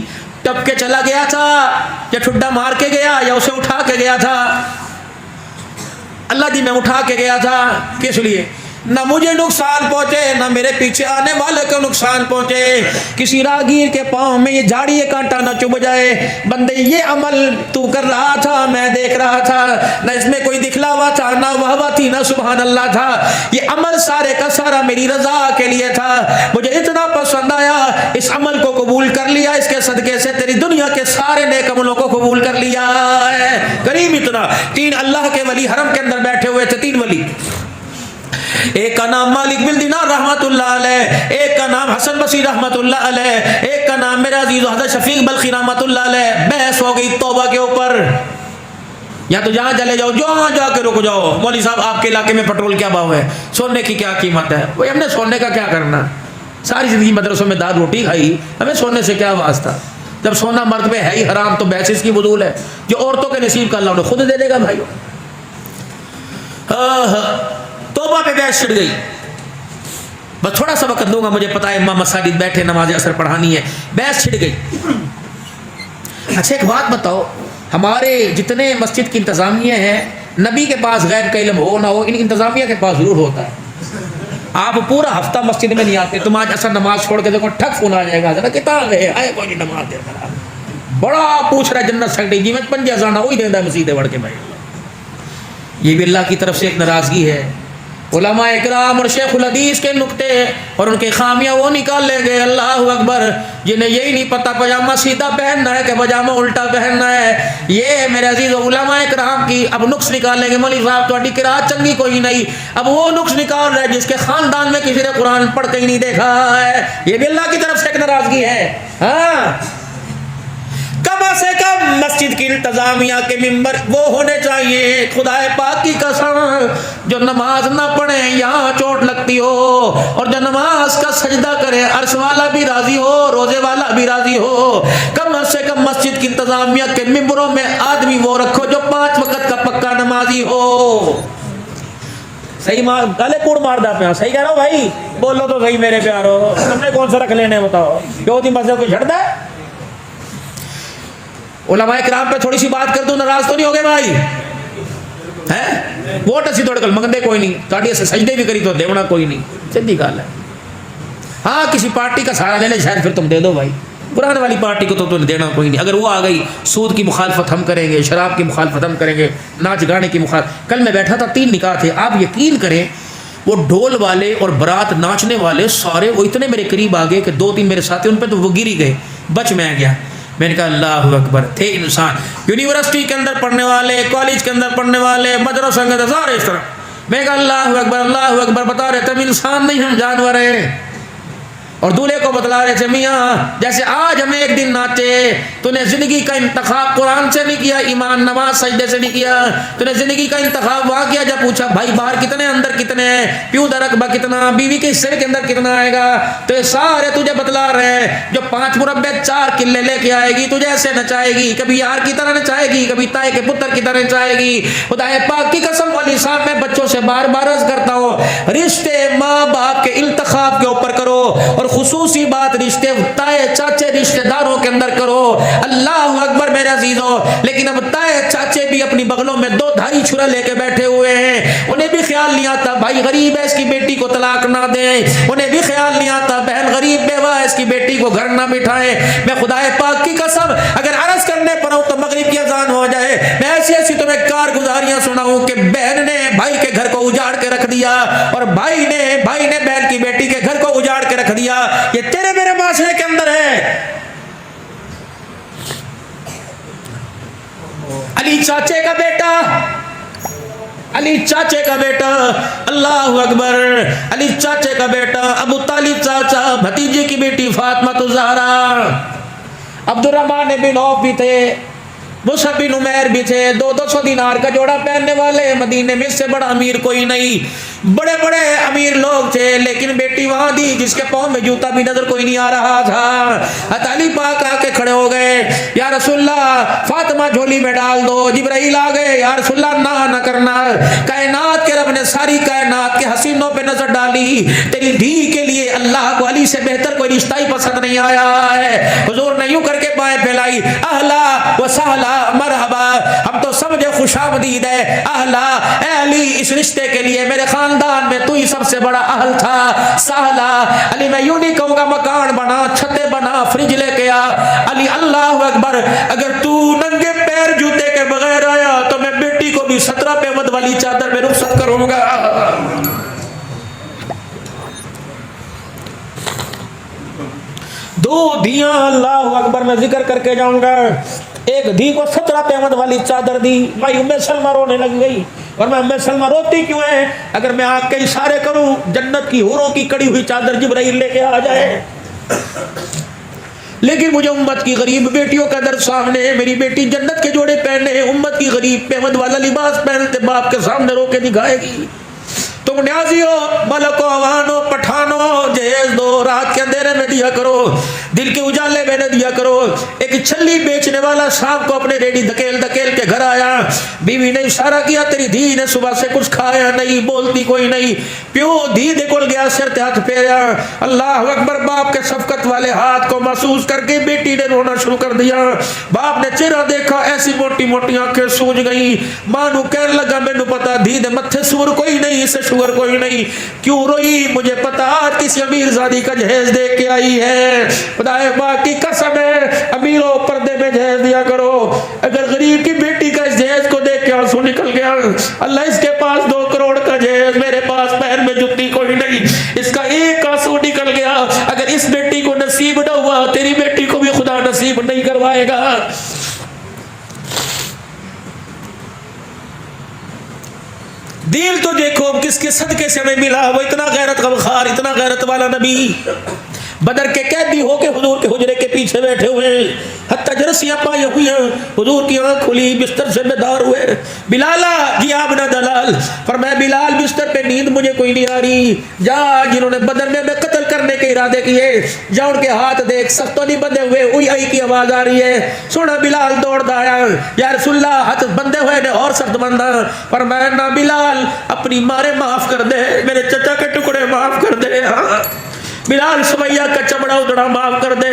टप के चला गया था या ठुड्डा मार के गया या उसे उठा के गया था? अल्लाह दी मैं उठा के गया था, किस लिए? ना मुझे नुकसान पहुंचे, ना मेरे पीछे आने वाले को नुकसान पहुंचे, किसी राहगीर के पांव में ये झाड़ी ये कांटा ना चुभ जाए। बंदे ये अमल तू कर रहा था, मैं देख रहा था, ना इसमें कोई दिखलावा था, ना वाहवा थी, ना सुभान अल्लाह था, ये अमल सारे का सारा मेरी रजा के लिए था। मुझे इतना पसंद आया, इस अमल को कबूल कर लिया, इसके सदके से तेरी दुनिया के सारे नेक अमलों को कबूल कर लिया है। करीम इतना, 3 अल्लाह के वली हरम के अंदर बैठे हुए थे, 3 वली, एक का नाम मालिक बिन दिनार रहमतुल्लाह अलैह, एक का नाम हसन बसरी रहमतुल्लाह अलैह, एक का नाम मेरा अजीज हज़रत शफीक बल्खी रहमतुल्लाह अलैह। बहस हो गई तौबा के ऊपर, या तो जहाँ चले जाओ, जहाँ जाके रुक जाओ, मौलवी साहब आपके इलाके में पेट्रोल क्या भाव है, सोने की क्या कीमत है? वही हमने सोने का क्या करना, सारी जिंदगी मदरसों में दाल रोटी खाई, हमें सोने से क्या वास्ता? जब सोना मर्द पे है ही हराम तो बहस इसकी वजूल है, जो औरतों के नसीब का अल्लाह उन्हें खुद दे देगा भाइयों। तौबा पे बहस छिड़ गई। बस थोड़ा सा वक्त दूंगा, मुझे पता है इमाम मसाजिद बैठे नमाज असर पढ़ानी है, बहस छिड़ गई। अच्छा एक बात बताओ, हमारे जितने मस्जिद की इंतजामिया है, नबी के पास गैब का इल्म हो ना हो, इन इंतजामिया के पास जरूर होता है। आप पूरा हफ्ता मस्जिद में नहीं आते, तुम आज असर नमाज छोड़ के देखो, ठक फोन आ जाएगा, जरा किताब है आए कोई नमाज दे, बड़ा पूछ रहा है जन्नत सकती जी में पंजा जाना वही देता मसीदे बढ़ के भाई। ये भी अल्लाह की तरफ से एक नाराज़गी है। उलमा इकराम और शेखुल हदीस के नुक्ते और उनके खामियां वो निकाल लेंगे, अल्लाह अकबर, जिन्हें यही नहीं पता पजामा सीधा पहनना है कि पजामा उल्टा पहनना है। ये मेरे अजीज उलमा इकराम की अब नुक्स निकालेंगे, मौलवी साहब तुम्हारी किरात चंगी कोई नहीं, अब वो नुक्स निकाल रहे जिसके खानदान में किसी ने कुरान पढ़ के ही नहीं देखा है। ये भी अल्लाह की तरफ से एक नाराजगी है। हाँ, कम से कम मस्जिद की इंतजामिया के मिंबर वो होने चाहिए, खुदाए पाक की कसम, जो नमाज ना पढ़े यहाँ चोट लगती हो, और जो नमाज का सजदा करे अर्श वाला भी राजी हो, रोजे वाला भी राजी हो। कम से कम मस्जिद की इंतजामिया के मिंबरों में आदमी वो रखो जो 5 वक्त का पक्का नमाजी हो। सही मार गले कूड़ मार दा पे, सही कह रहा हूँ भाई, बोलो तो सही मेरे प्यारो, तुमने कौन सा रख लेने बताओ, क्यों थी मस्जिद को छड़ता है। उलमा किराम पे थोड़ी सी बात कर दूं नाराज तो नहीं हो गए भाई हैं? वोट असी थोड़े कल मंगते कोई नहीं, ताड़ी से सजदे भी करी तो देवना कोई नहीं, सीधी गल है। हाँ, किसी पार्टी का सहारा ले ले शायद, फिर तुम दे दो भाई, पुराने वाली पार्टी को तो तुम्हें देना कोई नहीं। अगर वो आ गई, सूद की मुखालफत हम करेंगे, शराब की मुखालफत हम करेंगे, नाच गाने की मुखालफत। कल मैं बैठा था, 3 निकाह थे, आप यकीन करें वो ढोल वाले और बारात नाचने वाले सारे वो इतने मेरे करीब आ गए कि 2-3 मेरे साथी उन पर तो वो गिर ही गए, बच मैं गया। मैंने कहा अल्लाह अकबर, थे इंसान, यूनिवर्सिटी के अंदर पढ़ने वाले, कॉलेज के अंदर पढ़ने वाले, मदरसा के अंदर सारे इस तरह। मैं कहा अल्लाह अकबर, बता रहे थे हम इंसान नहीं, हम जानवर हैं। और दूल्हे को बतला रहे थे, मियाँ जैसे आज हमें एक दिन नाचे, तूने जिंदगी का इंतखाब कुरान से नहीं किया, ईमान नमाज सजदे से नहीं किया, तूने जिंदगी का इंतखाब वहाँ किया जब पूछा भाई बाहर कितने अंदर कितने हैं, प्यू दरकबा कितना, बीवी के हिस्से के अंदर कितना आएगा। तो ये सारे तुझे बतला रहे हैं, जो 5 मुरब्बे 4 किले लेके आएगी, तुझे ऐसे नचाएगी, कभी यार की तरह नचाएगी, कभी ताए के पुत्र की तरह नचाएगी। खुदाए पाक की कसम वाली साहब, मैं बच्चों से बार बार अर्ज करता हूँ, रिश्ते माँ बाप के इंतखाब के ऊपर करो, और खुसूसी बात रिश्ते ताए चाचे रिश्तेदारों के अंदर करो। अल्लाह अकबर मेरे अजीजों, लेकिन अब ताए चाचे भी अपनी बगलों में 2 धारी छुरा लेके बैठे हुए हैं। उन्हें भी ख्याल नहीं आता भाई गरीब है इसकी बेटी को तलाक ना दें, उन्हें भी ख्याल नहीं आता बहन गरीब बेवा है इसकी बेटी को घर ना बिठाएं। मैं खुदाए पाक की कसम अगर अर्ज करने पर हूं तो मगरिब की अजान हो जाए, मैं ऐसी ऐसी तुम्हें कारगुजारियां सुनाऊं कि बहन ने भाई के घर को उजाड़ के रख दिया, और भाई ने बहन की बेटी के घर को उजाड़ के रख दिया। ये तेरे मेरे माशरे के अंदर है। अली चाचे का बेटा, अली चाचे का बेटा, अल्लाह अकबर, अली चाचे का बेटा, अबू तालिब चाचा, भतीजे की बेटी Fatima Zahra, Abdurrahman bin Auf भी थे, मुसअब बिन उमैर भी थे, 200 दिनार का जोड़ा पहनने वाले, मदीने में इससे बड़ा अमीर कोई नहीं। बड़े बड़े अमीर लोग थे, लेकिन बेटी वहां दी जिसके पाँव में जूता भी नजर कोई नहीं आ रहा था। अली पाक आके खड़े हो गए, या रसूलल्लाह फातिमा झोली में डाल दो। जिब्राइल आ गए, या रसूलल्लाह ना करना, कायनात के रब ने सारी कायनात के हसीनों पे नजर डाली, तेरी धी के लिए अल्लाह को अली से बेहतर कोई रिश्ता ही पसंद नहीं आया है। हुजूर ने यूं करके बाएं फैलाई, अहला व सहला मरहबा, हम तो समझे खुशामदीद है, अहला ए अली इस रिश्ते के लिए मेरे खानदान में तू ही सबसे बड़ा अहल था। सहला अली मैं यूं नहीं कहूंगा मकान बना, छतें बना, फ्रिज लेके आ। अली अल्लाह अकबर, अगर तू नंगे पैर जूते के बगैर आया तो मैं बेटी को भी 17 पेमद वाली चादर में रुखसत करूंगा। दो धियां अल्लाह अकबर में जिक्र करके जाऊंगा। एक धी को 17 पेमद वाली चादर दी, भाई उम्मे सलमा रोने लग गई। और मैं उम्मे सलमा रोती क्यों है? अगर मैं आग के इशारे करूं जन्नत की हूरों की कड़ी हुई चादर जिब्राइल लेके आ जाए, लेकिन मुझे उम्मत की गरीब बेटियों का दर्द सामने, मेरी बेटी जन्नत के जोड़े पहने, उम्मत की गरीब पेमद वाला लिबास पहनते बाप के सामने रो के दिखाएगी। तुम न्याजियो, मलको, अवानो, पठानो, जहेज दो, रात के अंधेरे में दिया करो, दिल के उजाले में न दिया करो। एक छल्ली बेचने वाला शाम को अपने रेडी धकेल धकेल के घर आया, बीवी ने इशारा किया, तेरी धी ने सुबह से कुछ खाया नहीं, बोलती कोई नहीं। प्यो धी देखो गया, सिर पे हाथ फेरा, अल्लाह अकबर, बाप के शफकत वाले हाथ को महसूस करके बेटी ने रोना शुरू कर दिया। बाप ने चेहरा देखा, ऐसी मोटी मोटी आंखें सूज गई। मानू कहने लगा, मैनू पता धी दे मत्थे सुर कोई नहीं, इसे शुगर कोई नहीं। क्यों रोई? मुझे पता आज किसी अमीर शादी का जहेज दे के आई है। खुदाए पाक की कसम है, अमीरों पर्दे में जहेज दिया करो। अगर गरीब की बेटी का इस जहेज को देख के आंसू निकल गया, अल्लाह इसके पास 2 करोड़ का जहेज, मेरे पास पैर में जुत्ती कोई नहीं, इसका एक आंसू निकल गया, अगर इस बेटी को नसीब न हुआ, तेरी बेटी को भी खुदा नसीब नहीं करवाएगा। दिल तो देखो किसके सदके से हमें मिला, वो इतना गैरत गमखार, इतना गैरत वाला नबी, बदर के कैदी होके हुजूर के हुजरे के पीछे बैठे हुए, हत्ता जरसियां पाई हुई हैं, हुजूर की आंख खुली, बिस्तर से बेदार हुए। बिलाला जी आपना दलाल, पर मैं बिलाल बिस्तर पे नींद मुझे कोई नहीं आ रही, जा जिन्होंने बदर में मैं कत्ल करने के इरादे किए, जा उनके हाथ देख, सख्तों नहीं बंधे हुए, उई आई की आवाज आ रही है। सुना बिलाल दौड़ता आया, या रसूलल्लाह हाथ बंधे हुए ने और सख्त बंधा, पर मैं ना बिलाल अपनी मारे माफ कर दे, मेरे चचा के टुकड़े माफ कर दे, बिलाल सुमैया का चमड़ा उतड़ा माफ कर दे,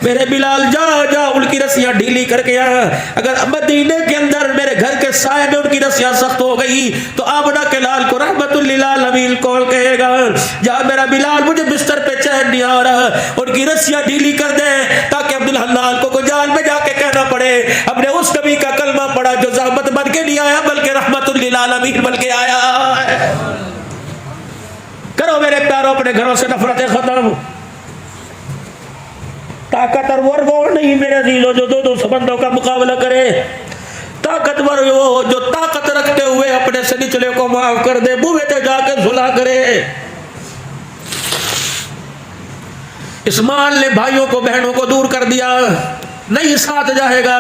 मेरे बिलाल जा जा उनकी रस्सियां ढीली करके आ। अगर मदीने के अंदर मेरे घर के साए में उनकी रस्सियां सख्त हो गई तो आबना के लाल को रहमतुल लिल आलमीन कौन कहेगा। जा मेरा बिलाल, मुझे बिस्तर पे चैन नहीं आ रहा, उनकी रस्सियां ढीली कर दे, ताकि अब्दुल हन्नान को जाल में जाके कहना पड़े अपने उस नबी का कलमा पड़ा जो ज़हमत बन के नहीं आया बल्कि रहमतुल लिल आलमीन बन के आया है। करो मेरे प्यारों अपने घरों से नफरतें खत्म। ताकतवर वो नहीं मेरे अजीजों जो 2 समंदरों का मुकाबला करे, ताकतवर वो जो ताकत रखते हुए अपने से निचले को माफ कर दे, बुवे ते जाकर सुलह करे। इस माल ने भाइयों को बहनों को दूर कर दिया, नहीं साथ जाएगा।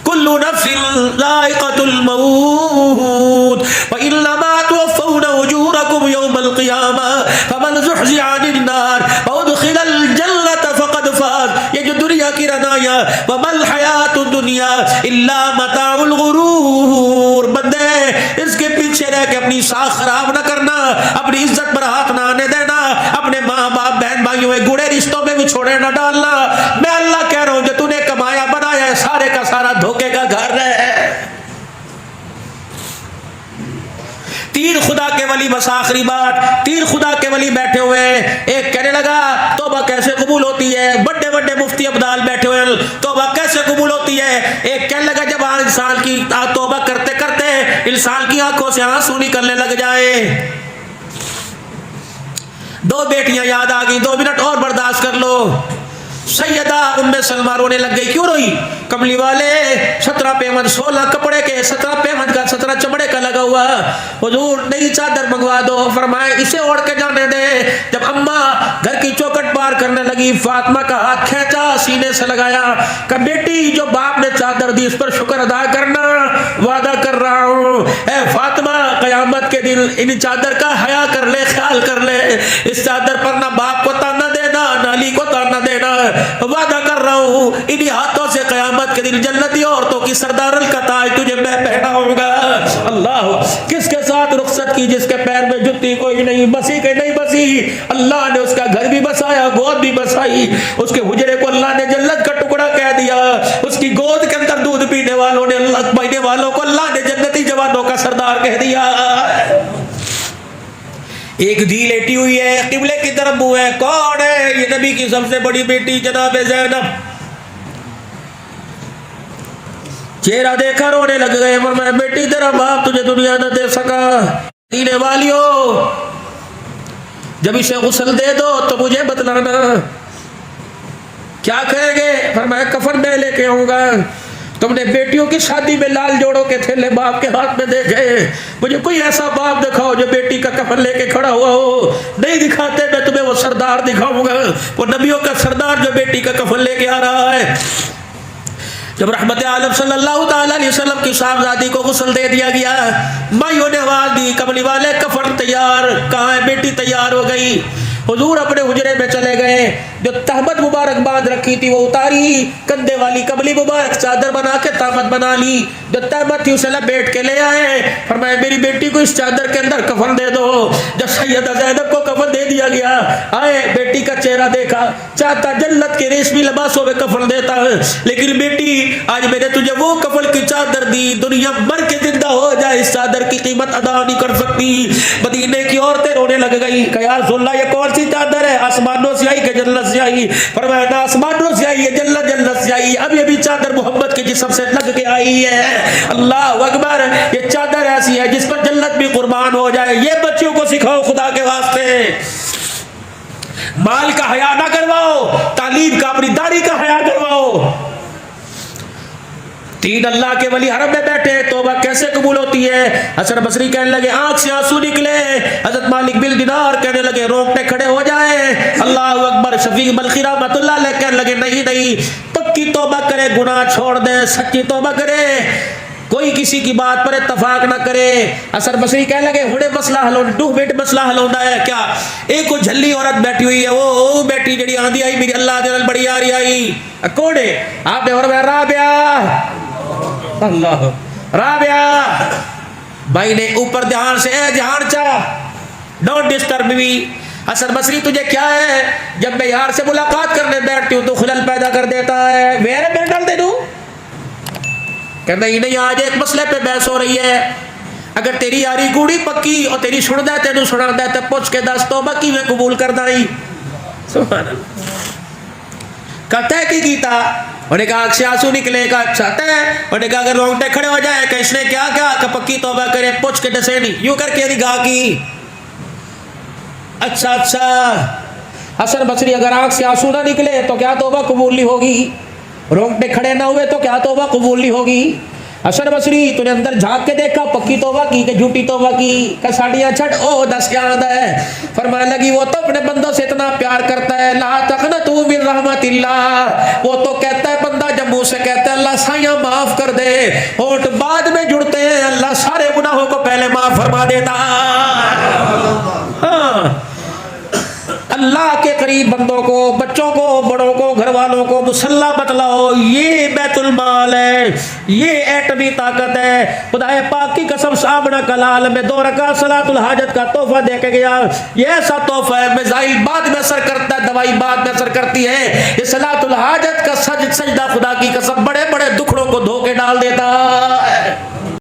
कुल्लु नफ्सिन ज़ाइक़तुल मौत व इन्नमा तुवफ़्फ़ौना उजूरकुम यौमल क़ियामह फमन ज़ुहज़िहा अनिन नार व उदख़िलल जन्नत फ़क़द फ़ाज़। ये जो दुनिया की रज़ायाँ, वमल हयातुद दुनिया इल्ला मताउल गुरूर। बंदे, इसके पीछे रह के अपनी साख खराब न करना, अपनी इज्जत पर हाथ ना आने देना, अपने माँ बाप बहन भाइयों में गुड़े रिश्तों में भी छोड़े न डालना। मैं अल्लाह कह रहा हूँ, जो तूने कमाया बनाया है सारे का सारा धोखे का घर है। तीन खुदा के वली, बस आखिरी बात, तीन खुदा के वली बैठे हुए, एक कहने लगा तौबा कैसे कबूल होती है, बड़े बड़े मुफ्ती अब्दाल बैठे हुए, तौबा कैसे कबूल होती है। एक कहने लगा जब इंसान की तौबा करते करते इंसान की आंखों से आंसू निकलने लग जाए। 2 बेटियां याद आ गई, 2 मिनट और बर्दाश्त कर लो। सैयदा उम्मे सलमा रोने लग गई। क्यों रोई? कमली वाले 17 पेमंद 16 कपड़े के, 17 पेमंद का 17 चमड़े का लगा हुआ, हुजूर नई चादर मंगवा दो। फरमाए इसे ओढ़ के जाने दे। जब अम्मा घर की चौखट पार करने लगी, फातिमा का हाथ खींचा, सीने से लगाया, कहा बेटी जो बाप ने चादर दी इस पर शुक्र अदा करना, वादा कर रहा हूँ। ए फातिमा, कयामत के दिन इन चादर का हया कर ले, ख्याल कर ले, इस चादर पर ना बाप को ताना देना, ना अली को ताना देना, वादा कर रहा हूँ इन्हीं हाथों से कयामत के दिन जन्नती औरतों की सरदारल का ताज तुझे मैं पहनाऊंगा। अल्लाह, किसके साथ रुखसत की? जिसके पैर में जुत्ती कोई नहीं, बसी के नहीं बसी, अल्लाह ने उसका घर भी बसाया, गोद भी बसाई, उसके हुजरे को अल्लाह ने जन्नत का टुकड़ा कह दिया, उसकी गोद के अंदर दूध पीने वालों ने, अल्लाह पीने वालों को अल्लाह ने जन्नती जवानों का सरदार कह दिया। एक धी लेटी हुई है, किबले की तरफ मुंह है। कौन है? ये नबी की सबसे बड़ी बेटी जनाब ज़ैनब। चेहरा देखा रोने लग गए। मैं बेटी तेरा बाप तुझे दुनिया न दे सका। दीने वालियों, जब इसे गुस्ल दे दो तो मुझे बतलाना क्या कहेंगे। फरमाया कफन में लेके आऊंगा। तुमने बेटियों की शादी में लाल जोड़ों के थैले बाप के हाथ में देखे, मुझे कोई ऐसा बाप दिखाओ जो बेटी का कफन लेके खड़ा हुआ हो। नहीं दिखाते, मैं तुम्हें वो सरदार दिखाऊंगा, वो नबियों का सरदार जो बेटी का कफन लेके आ रहा है। जब रहमत आलम सल्लल्लाहु ताला अलैहि वसल्लम की साहबजादी को गुस्ल दे दिया गया, माइयों ने आवाज दी कमली वाले कफन तैयार। कहाँ है? बेटी तैयार हो गई। हुजूर अपने हुजरे में चले गए, जो तहमत मुबारक बांध रखी थी वो उतारी, कंधे वाली कबली मुबारक चादर बना के तहमत बना ली, जो तहमत थी उसे लपेट के ले आए। फरमाया मेरी बेटी को इस चादर के अंदर कफन दे दो। जब सैयदा ज़ैनब को कफन दे दिया गया, आए बेटी का चेहरा देखा, चाहता जन्नत के रेशमी लिबासों में कफन देता है, लेकिन बेटी आज मैंने तुझे वो कफन की चादर दी, दुनिया मर के जिंदा हो जाए इस चादर की कीमत अदा नहीं कर सकती। मदीने की औरतें रोने लग गई कि यार रसूलुल्लाह ये कौन सी चादर है, आसमानों से आई कि जन्नत से आई? फरमाया ना आसमानों से आई है, जन्नत जन्नत से आई। अब ये भी चादर मोहम्मद के जिस्म से लग के आई है। अल्लाह अकबर, ये चादर ऐसी है जिस पर जन्नत भी कुर्बान हो जाए। ये बच्चों को सिखाओ खुदा के वास्ते। माल का हया ना करवाओ, तालीम का, अपनी दाढ़ी का हया करवाओ। तीन अल्लाह के वली हरम में बैठे, तौबा कैसे कबूल होती है? हसन बसरी कहने लगे आंख से आंसू निकले। हजरत मालिक बिन दिनार कहने लगे रोंगटे खड़े हो जाए। अल्लाह अकबर। शफीक बल्खी रहमतुल्लाह अलैह कहने लगे नहीं नहीं, पक्की तौबा करे, गुनाह छोड़ दे, सच्ची तौबा करे, कोई किसी की बात पर इत्तफाक ना करे। हसन बसरी कहने लगे हुणे मसला हलो, 2 मिनट मसला हलोंदा है क्या? एक को झल्ली औरत बैठी हुई है, वो बेटी जड़ी आंधी आई मेरी अल्लाह दे नाल बड़ी यारी आई। कौन है? आपने और मैं राबिया। अल्लाह राबिया। भाई ने ऊपर ध्यान से ध्यान चाह, डोंट डिस्टर्ब मी। हसन बसरी तुझे क्या है, जब मैं यार से मुलाकात करने बैठती हूँ तो खुलल पैदा कर देता है, मेरे में डाल दे दूं? कहना ही नहीं, आज एक मसले पे बहस हो रही है। अगर तेरी यारी कूड़ी पक्की और तेरी सुनदा तेनू सुनादा ते पूछ के दस तौबा किवें कबूल करदा ही? सुभान अल्लाह। कहता है कि गीता उन्हें कहा अक्षय आंसू निकले का चाहता है। उन्हें कहा अगर रोंगटे खड़े हो जाए कि इसने क्या क्या कि पक्की तौबा करे, पूछ के दसे नहीं, यूं करके यदि गा की। अच्छा अच्छा। हसन बसरी अगर आंख से आंसू ना निकले तो क्या तौबा कबूल नहीं होगी? रोंगटे खड़े ना हुए तो क्या तौबा कबूल नहीं होगी? हसन बसरी तूने अंदर झांक के देखा, पक्की तौबा की कि झूठी तौबा की? का साड़ियां छट ओ दस क्या आंदा है? फरमाने लगी वो तो अपने बंदों से इतना प्यार करता है, ला तक़नतू मिन रहमतिल्लाह। वो तो कहता है बंदा जब मुंह से कहता है अल्लाह साया माफ कर दे, होठ बाद में जुड़ते हैं, अल्लाह सारे गुनाहों को पहले माफ फरमा देता। हाँ, अल्लाह के करीब बंदों को, बच्चों को, बड़ों को, घर वालों को मुसल्ला बतलाओ, ये बैतुल माल है, ये एटमी ताकत है। खुदाए पाक की कसम सामना कलाल में 2 रकात सलातुल हाजत का तोहफा दे के गया। ये ऐसा तोहफा है, मिसाइल बाद में असर करता है, दवाई बाद में असर करती है। ये सलातुल हाजत का सजदा खुदा की कसम बड़े बड़े दुखड़ों को धो के डाल देता है।